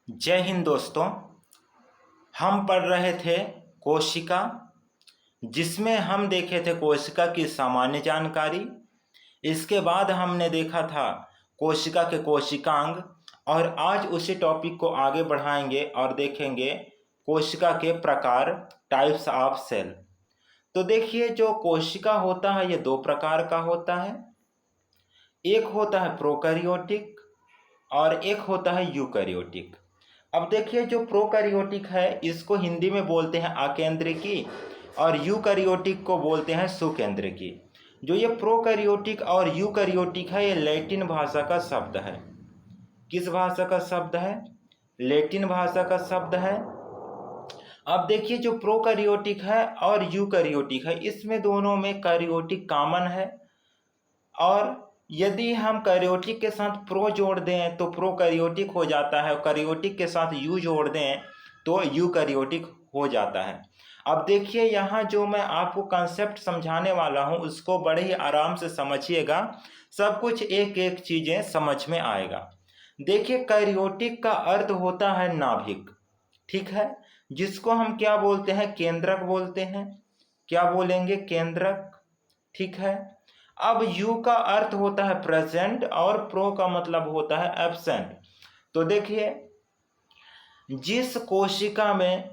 जय हिंद दोस्तों। हम पढ़ रहे थे कोशिका, जिसमें हम देखे थे कोशिका की सामान्य जानकारी। इसके बाद हमने देखा था कोशिका के कोशिकांग, और आज उसी टॉपिक को आगे बढ़ाएंगे और देखेंगे कोशिका के प्रकार, टाइप्स ऑफ सेल। तो देखिए, जो कोशिका होता है ये दो प्रकार का होता है। एक होता है प्रोकैरियोटिक और एक होता है यूकैरियोटिक। अब देखिए, जो प्रोकैरियोटिक है इसको हिंदी में बोलते हैं अकेंद्रिकी, और यूकैरियोटिक को बोलते हैं सुकेंद्रिकी। जो ये प्रोकैरियोटिक और यूकैरियोटिक है, ये लैटिन भाषा का शब्द है। किस भाषा का शब्द है? लैटिन भाषा का शब्द है। अब देखिए, जो प्रोकैरियोटिक है और यूकैरियोटिक है, इसमें दोनों में कैरियोटिक कॉमन है, और यदि हम कैरियोटिक के साथ प्रो जोड़ दें तो प्रोकैरियोटिक हो जाता है, और कैरियोटिक के साथ यू जोड़ दें तो यूकैरियोटिक हो जाता है। अब देखिए, यहाँ जो मैं आपको कंसेप्ट समझाने वाला हूँ उसको बड़े ही आराम से समझिएगा, सब कुछ एक एक चीज़ें समझ में आएगा। देखिए, कैरियोटिक का अर्थ होता है नाभिक, ठीक है, जिसको हम क्या बोलते हैं? केंद्रक बोलते हैं। क्या बोलेंगे? केंद्रक, ठीक है। अब यू का अर्थ होता है प्रेजेंट और प्रो का मतलब होता है एब्सेंट। तो देखिए, जिस कोशिका में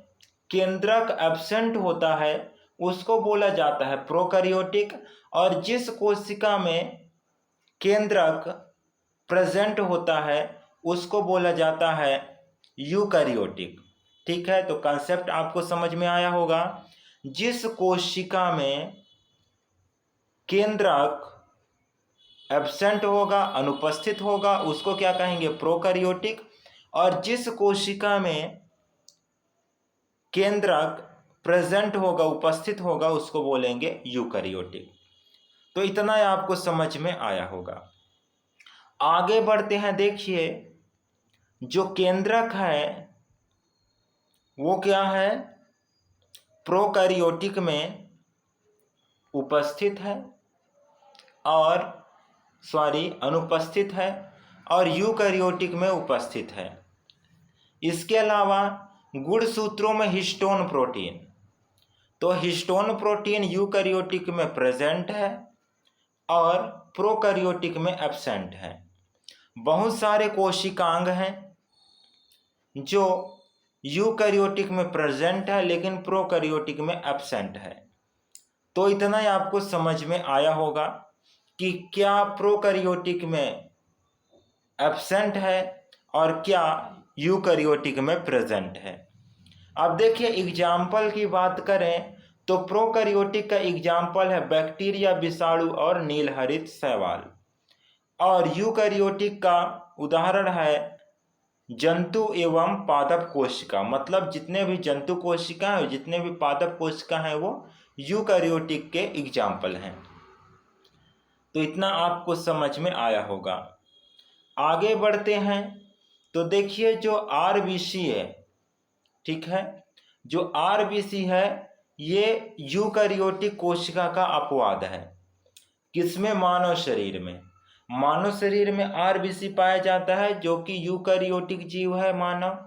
केंद्रक एब्सेंट होता है उसको बोला जाता है प्रोकैरियोटिक, और जिस कोशिका में केंद्रक प्रेजेंट होता है उसको बोला जाता है यूकैरियोटिक। ठीक है, तो कंसेप्ट आपको समझ में आया होगा। जिस कोशिका में केंद्रक एब्सेंट होगा, अनुपस्थित होगा, उसको क्या कहेंगे? प्रोकैरियोटिक। और जिस कोशिका में केंद्रक प्रेजेंट होगा, उपस्थित होगा, उसको बोलेंगे यूकैरियोटिक। तो इतना आपको समझ में आया होगा। आगे बढ़ते हैं। देखिए, जो केंद्रक है वो क्या है? प्रोकैरियोटिक में उपस्थित है और अनुपस्थित है, और यूकैरियोटिक में उपस्थित है। इसके अलावा गुणसूत्रों में हिस्टोन प्रोटीन, तो हिस्टोन प्रोटीन यूकैरियोटिक में प्रेजेंट है और प्रोकैरियोटिक में एब्सेंट है। बहुत सारे कोशिकांग हैं जो यूकैरियोटिक में प्रेजेंट है लेकिन प्रोकैरियोटिक में एब्सेंट है। तो इतना ही आपको समझ में आया होगा कि क्या प्रोकैरियोटिक में एब्सेंट है और क्या यूकैरियोटिक में प्रेजेंट है। अब देखिए, एग्जाम्पल की बात करें तो प्रोकैरियोटिक का एग्जाम्पल है बैक्टीरिया, विषाणु और नीलहरित शैवाल, और यूकैरियोटिक का उदाहरण है जंतु एवं पादप कोशिका। मतलब जितने भी जंतु कोशिका हैं, जितने भी पादप कोशिका हैं, वो यूकैरियोटिक के एग्जाम्पल हैं। तो इतना आपको समझ में आया होगा। आगे बढ़ते हैं। तो देखिए, जो आरबीसी है, ठीक है, जो आरबीसी है ये यूकैरियोटिक कोशिका का अपवाद है। किसमें? मानव शरीर में। मानव शरीर में आरबीसी पाया जाता है, जो कि यूकैरियोटिक जीव है मानव।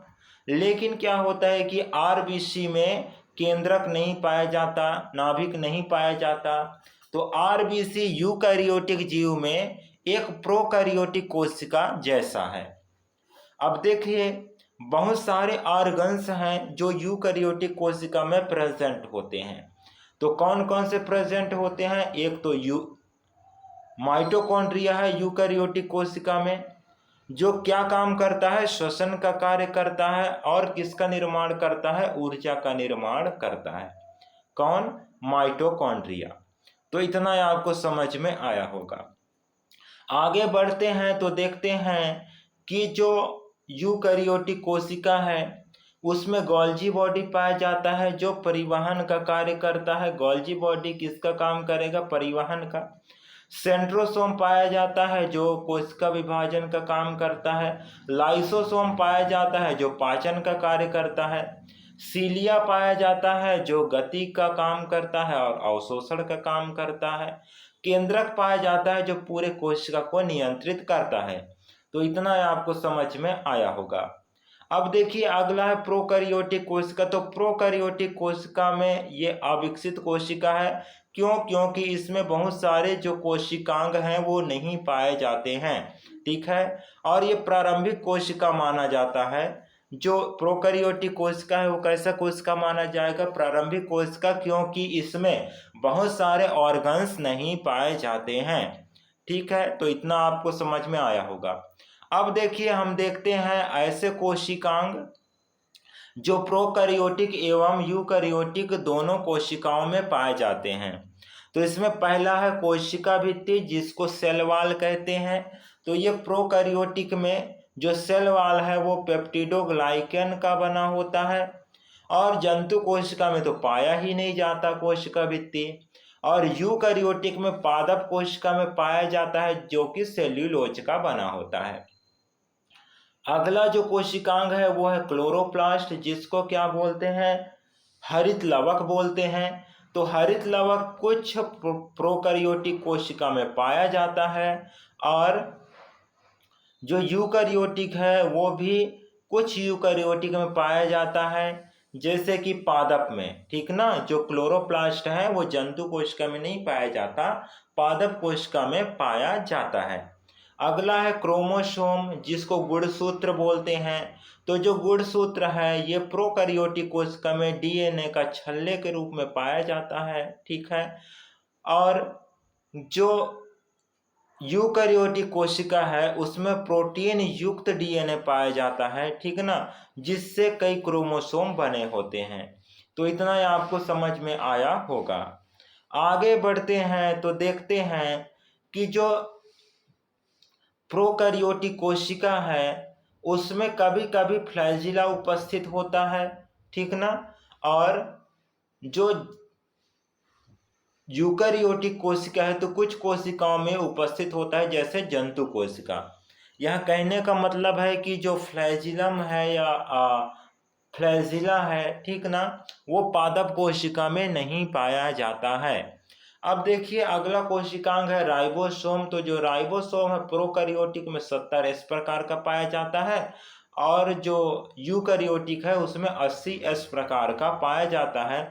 लेकिन क्या होता है कि आरबीसी में केंद्रक नहीं पाया जाता, नाभिक नहीं पाया जाता। तो आरबीसी यूकैरियोटिक जीव में एक प्रोकैरियोटिक कोशिका जैसा है। अब देखिए, बहुत सारे ऑर्गन्स हैं जो यूकैरियोटिक कोशिका में प्रेजेंट होते हैं। तो कौन कौन से प्रेजेंट होते हैं? एक तो माइटोकॉन्ड्रिया है यूकैरियोटिक कोशिका में, जो क्या काम करता है? श्वसन का कार्य करता है, और किसका निर्माण करता है? ऊर्जा का निर्माण करता है। कौन? माइटोकॉन्ड्रिया। तो इतना आपको समझ में आया होगा। आगे बढ़ते हैं तो देखते हैं कि जो यूकैरियोटिक कोशिका है उसमें गोल्जी बॉडी पाया जाता है जो परिवहन का कार्य करता है। गोल्जी बॉडी किसका काम करेगा? परिवहन का। सेंट्रोसोम पाया जाता है जो कोशिका विभाजन का काम करता है। लाइसोसोम पाया जाता है जो पाचन का कार्य करता है। सीलिया पाया जाता है जो गति का काम करता है और अवशोषण का काम करता है। केंद्रक पाया जाता है जो पूरे कोशिका को नियंत्रित करता है। तो इतना आपको समझ में आया होगा। अब देखिए अगला है प्रोकैरियोटिक कोशिका। तो प्रोकैरियोटिक कोशिका में ये अविकसित कोशिका है। क्यों? क्योंकि इसमें बहुत सारे जो कोशिकांग हैं वो नहीं पाए जाते हैं। ठीक है, और ये प्रारंभिक कोशिका माना जाता है। जो प्रोकैरियोटिक कोशिका है वो कैसा कोशिका माना जाएगा? प्रारंभिक कोशिका, क्योंकि इसमें बहुत सारे ऑर्गन्स नहीं पाए जाते हैं। ठीक है, तो इतना आपको समझ में आया होगा। अब देखिए हम देखते हैं ऐसे कोशिकांग जो प्रोकैरियोटिक एवं यूकैरियोटिक दोनों कोशिकाओं में पाए जाते हैं। तो इसमें पहला है कोशिका भित्ति, जिसको सेल वॉल कहते हैं। तो ये प्रोकैरियोटिक में जो सेल वॉल है वो पेप्टिडोग्लाइकन का बना होता है, और जंतु कोशिका में तो पाया ही नहीं जाता कोशिका भित्ति। और यूकैरियोटिक में पादप कोशिका में पाया जाता है, जो कि सेल्यूलोज का बना होता है। अगला जो कोशिकांग है वो है क्लोरोप्लास्ट, जिसको क्या बोलते हैं? हरित लवक बोलते हैं। तो हरित लवक कुछ प्रोकैरियोटिक कोशिका में पाया जाता है, और जो यूकैरियोटिक है वो भी कुछ यूकैरियोटिक में पाया जाता है, जैसे कि पादप में। ठीक ना, जो क्लोरोप्लास्ट है वो जंतु कोशिका में नहीं पाया जाता, पादप कोशिका में पाया जाता है। अगला है क्रोमोसोम, जिसको गुणसूत्र बोलते हैं। तो जो गुणसूत्र है ये प्रोकैरियोटिक कोशिका में डीएनए का छल्ले के रूप में पाया जाता है। ठीक है, और जो यूकैरियोटिक कोशिका है उसमें प्रोटीन युक्त डीएनए पाया जाता है। ठीक ना, जिससे कई क्रोमोसोम बने होते हैं। तो इतना ही आपको समझ में आया होगा। आगे बढ़ते हैं तो देखते हैं कि जो प्रोकैरियोटिक कोशिका है उसमें कभी कभी फ्लैजिला उपस्थित होता है। ठीक ना, और जो यूकैरियोटिक कोशिका है तो कुछ कोशिकाओं में उपस्थित होता है, जैसे जंतु कोशिका। यह कहने का मतलब है कि जो फ्लैजिलम है या फ्लैजिला है, ठीक ना, वो पादप कोशिका में नहीं पाया जाता है। अब देखिए अगला कोशिकांग है राइबोसोम। तो जो राइबोसोम है प्रोकैरियोटिक में 70 इस प्रकार का पाया जाता है, और जो यूकैरियोटिक है उसमें 80 इस प्रकार का पाया जाता है।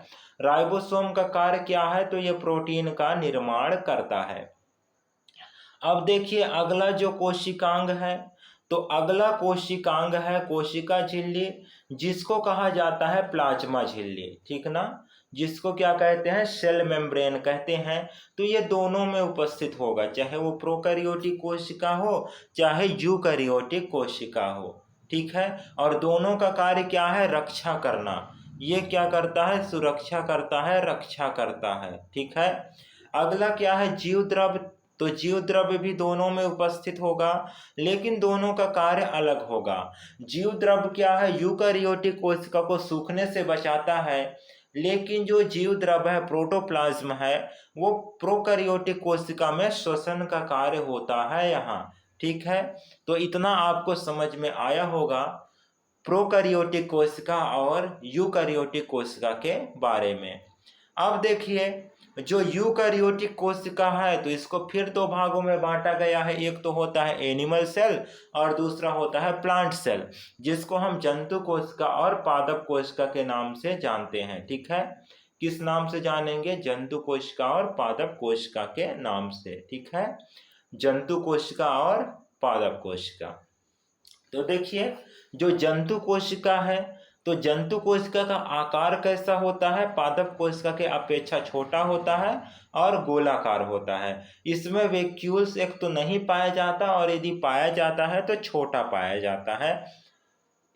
राइबोसोम का कार्य क्या है? तो ये प्रोटीन का निर्माण करता है। अब देखिए अगला जो कोशिकांग है, तो अगला कोशिकांग है कोशिका झिल्ली, जिसको कहा जाता है प्लाज्मा झिल्ली। ठीक ना, जिसको क्या कहते हैं? सेल मेम्ब्रेन कहते हैं। तो ये दोनों में उपस्थित होगा, चाहे वो प्रोकैरियोटिक कोशिका हो चाहे यूकैरियोटिक कोशिका हो। ठीक है, और दोनों का कार्य क्या है? रक्षा करना। ये क्या करता है? सुरक्षा करता है, रक्षा करता है। ठीक है, अगला क्या है? जीव द्रव्य। तो जीव द्रव्य भी दोनों में उपस्थित होगा, लेकिन दोनों का कार्य अलग होगा। जीव द्रव्य क्या है? यूकैरियोटिक कोशिका को सूखने से बचाता है, लेकिन जो जीव द्रव्य है प्रोटोप्लाज्म है वो प्रोकैरियोटिक कोशिका में श्वसन का कार्य होता है यहाँ। ठीक है, तो इतना आपको समझ में आया होगा प्रोकैरियोटिक कोशिका और यूकैरियोटिक कोशिका के बारे में। अब देखिए जो यूकैरियोटिक कोशिका है तो इसको फिर दो भागों में बांटा गया है। एक तो होता है एनिमल सेल और दूसरा होता है प्लांट सेल, जिसको हम जंतु कोशिका और पादप कोशिका के नाम से जानते हैं। ठीक है, किस नाम से जानेंगे? जंतु कोशिका और पादप कोशिका के नाम से। ठीक है, जंतु कोशिका और पादप कोशिका। तो देखिए जो जंतु कोशिका है तो जंतु कोशिका का आकार कैसा होता है? पादप कोशिका के अपेक्षा छोटा होता है और गोलाकार होता है। इसमें वैक्यूल्स एक तो नहीं पाया जाता, और यदि पाया जाता है तो छोटा पाया जाता है।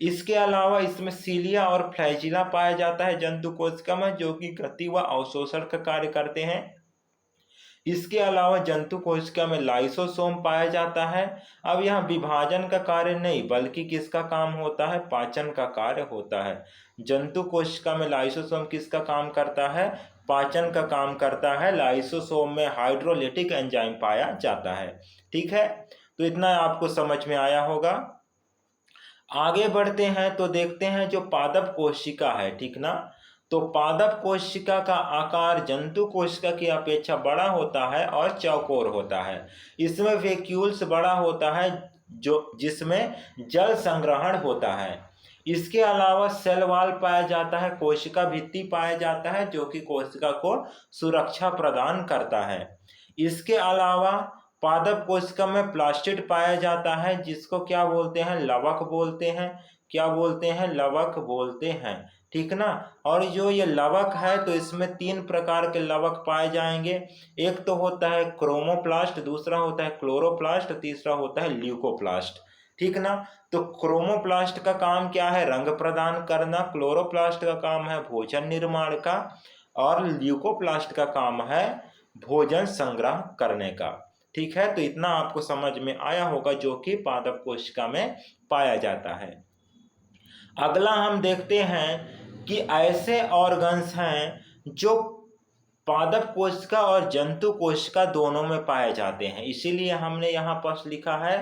इसके अलावा इसमें सीलिया और फ्लैजिला पाया जाता है जंतु कोशिका में, जो कि गति व अवशोषण का कार्य करते हैं। इसके अलावा जंतु कोशिका में लाइसोसोम पाया जाता है। अब यहाँ विभाजन का कार्य नहीं बल्कि किसका काम होता है? पाचन का कार्य होता है। जंतु कोशिका में लाइसोसोम किसका काम करता है? पाचन का काम करता है। लाइसोसोम में हाइड्रोलिटिक एंजाइम पाया जाता है। ठीक है, तो इतना आपको समझ में आया होगा। आगे बढ़ते हैं तो देखते हैं जो पादप कोशिका है। ठीक ना, तो पादप कोशिका का आकार जंतु कोशिका की अपेक्षा बड़ा होता है और चौकोर होता है। इसमें वैक्यूल्स बड़ा होता है, जो जिसमें जल संग्रहण होता है। इसके अलावा सेल वॉल पाया जाता है, कोशिका भित्ति पाया जाता है जो कि कोशिका को सुरक्षा प्रदान करता है। इसके अलावा पादप कोशिका में प्लास्टिड पाया जाता है जिसको क्या बोलते हैं, लवक बोलते हैं। क्या बोलते हैं, लवक बोलते हैं, ठीक ना। और जो ये लवक है तो इसमें 3 प्रकार के लवक पाए जाएंगे। एक तो होता है क्रोमोप्लास्ट, दूसरा होता है क्लोरोप्लास्ट, तीसरा होता है ल्यूकोप्लास्ट, ठीक ना। तो क्रोमोप्लास्ट का काम क्या है, रंग प्रदान करना। क्लोरोप्लास्ट का काम है भोजन निर्माण का, और ल्यूकोप्लास्ट का काम है भोजन संग्रह करने का, ठीक है। तो इतना आपको समझ में आया होगा जो कि पादप कोशिका में पाया जाता है। अगला हम देखते हैं कि ऐसे ऑर्गन्स हैं जो पादप कोशिका और जंतु कोशिका दोनों में पाए जाते हैं, इसीलिए हमने यहाँ पर लिखा है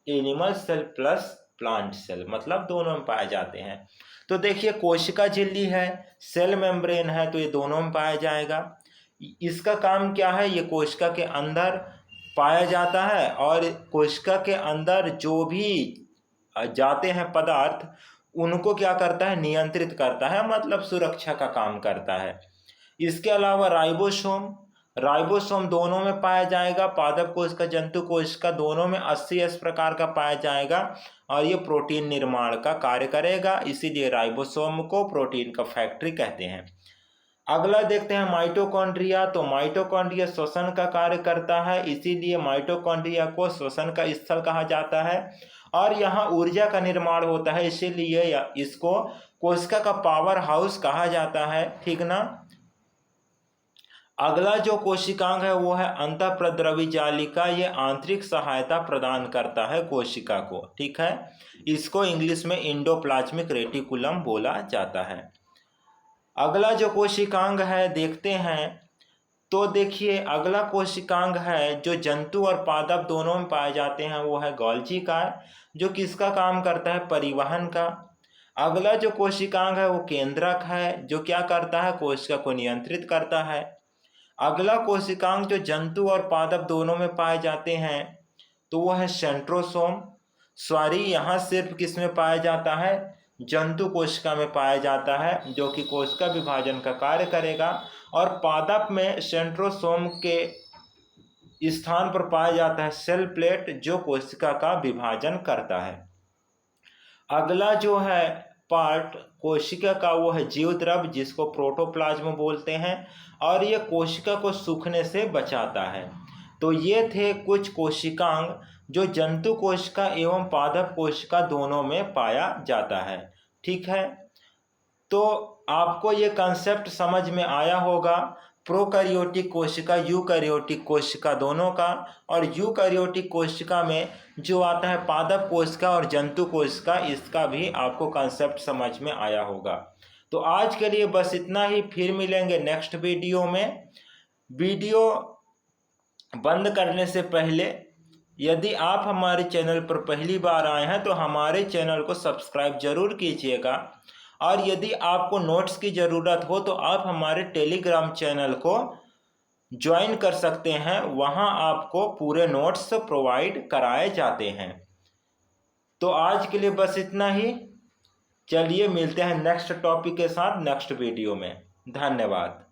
animal cell plus plant cell, मतलब दोनों में पाए जाते हैं। तो देखिए कोशिका झिल्ली है, सेल मेम्ब्रेन है, तो ये दोनों में पाया जाएगा। इसका काम क्या है, ये कोशिका के अंदर पाया जाता है, और कोशिका के अंदर जो भी जाते हैं पदार्थ उनको क्या करता है, नियंत्रित करता है, मतलब सुरक्षा का काम करता है। इसके अलावा राइबोसोम दोनों में पाया जाएगा, पादप कोशिका जंतु कोशिका दोनों में 80 प्रकार का पाया जाएगा, और ये प्रोटीन निर्माण का कार्य करेगा, इसीलिए राइबोसोम को प्रोटीन का फैक्ट्री कहते हैं। अगला देखते हैं माइटोकॉन्ड्रिया। तो माइटोकॉन्ड्रिया श्वसन का कार्य करता है, इसीलिए माइटोकॉन्ड्रिया को श्वसन का स्थल कहा जाता है, और यहाँ ऊर्जा का निर्माण होता है, इसीलिए इसको कोशिका का पावर हाउस कहा जाता है, ठीक ना। अगला जो कोशिकांग है वो है अंतःप्रद्रवी जालिका, ये आंतरिक सहायता प्रदान करता है कोशिका को, ठीक है। इसको इंग्लिश में इंडोप्लाज्मिक रेटिकुलम बोला जाता है। अगला जो कोशिकांग है देखते हैं, तो देखिए अगला कोशिकांग है जो जंतु और पादप दोनों में पाए जाते हैं, वो है गोल्जी काय, जो किसका काम करता है, परिवहन का। अगला जो कोशिकांग है वो केंद्रक है, जो क्या करता है, कोशिका को नियंत्रित करता है। अगला कोशिकांग जो जंतु और पादप दोनों में पाए जाते हैं तो वो है सेंट्रोसोम। सॉरी, यहाँ सिर्फ किस में पाया जाता है, जंतु कोशिका में पाया जाता है, जो कि कोशिका विभाजन का कार्य करेगा, और पादप में सेंट्रोसोम के स्थान पर पाया जाता है सेल प्लेट, जो कोशिका का विभाजन करता है। अगला जो है पार्ट कोशिका का वो है जीव द्रव, जिसको प्रोटोप्लाज्म बोलते हैं, और ये कोशिका को सूखने से बचाता है। तो ये थे कुछ कोशिकांग जो जंतु कोशिका एवं पादप कोशिका दोनों में पाया जाता है, ठीक है। तो आपको ये कंसेप्ट समझ में आया होगा प्रोकैरियोटिक कोशिका, यूकैरियोटिक कोशिका दोनों का, और यूकैरियोटिक कोशिका में जो आता है पादप कोशिका और जंतु कोशिका, इसका भी आपको कंसेप्ट समझ में आया होगा। तो आज के लिए बस इतना ही, फिर मिलेंगे नेक्स्ट वीडियो में। वीडियो बंद करने से पहले यदि आप हमारे चैनल पर पहली बार आए हैं तो हमारे चैनल को सब्सक्राइब जरूर कीजिएगा, और यदि आपको नोट्स की ज़रूरत हो तो आप हमारे टेलीग्राम चैनल को ज्वाइन कर सकते हैं, वहां आपको पूरे नोट्स प्रोवाइड कराए जाते हैं। तो आज के लिए बस इतना ही, चलिए मिलते हैं नेक्स्ट टॉपिक के साथ नेक्स्ट वीडियो में। धन्यवाद।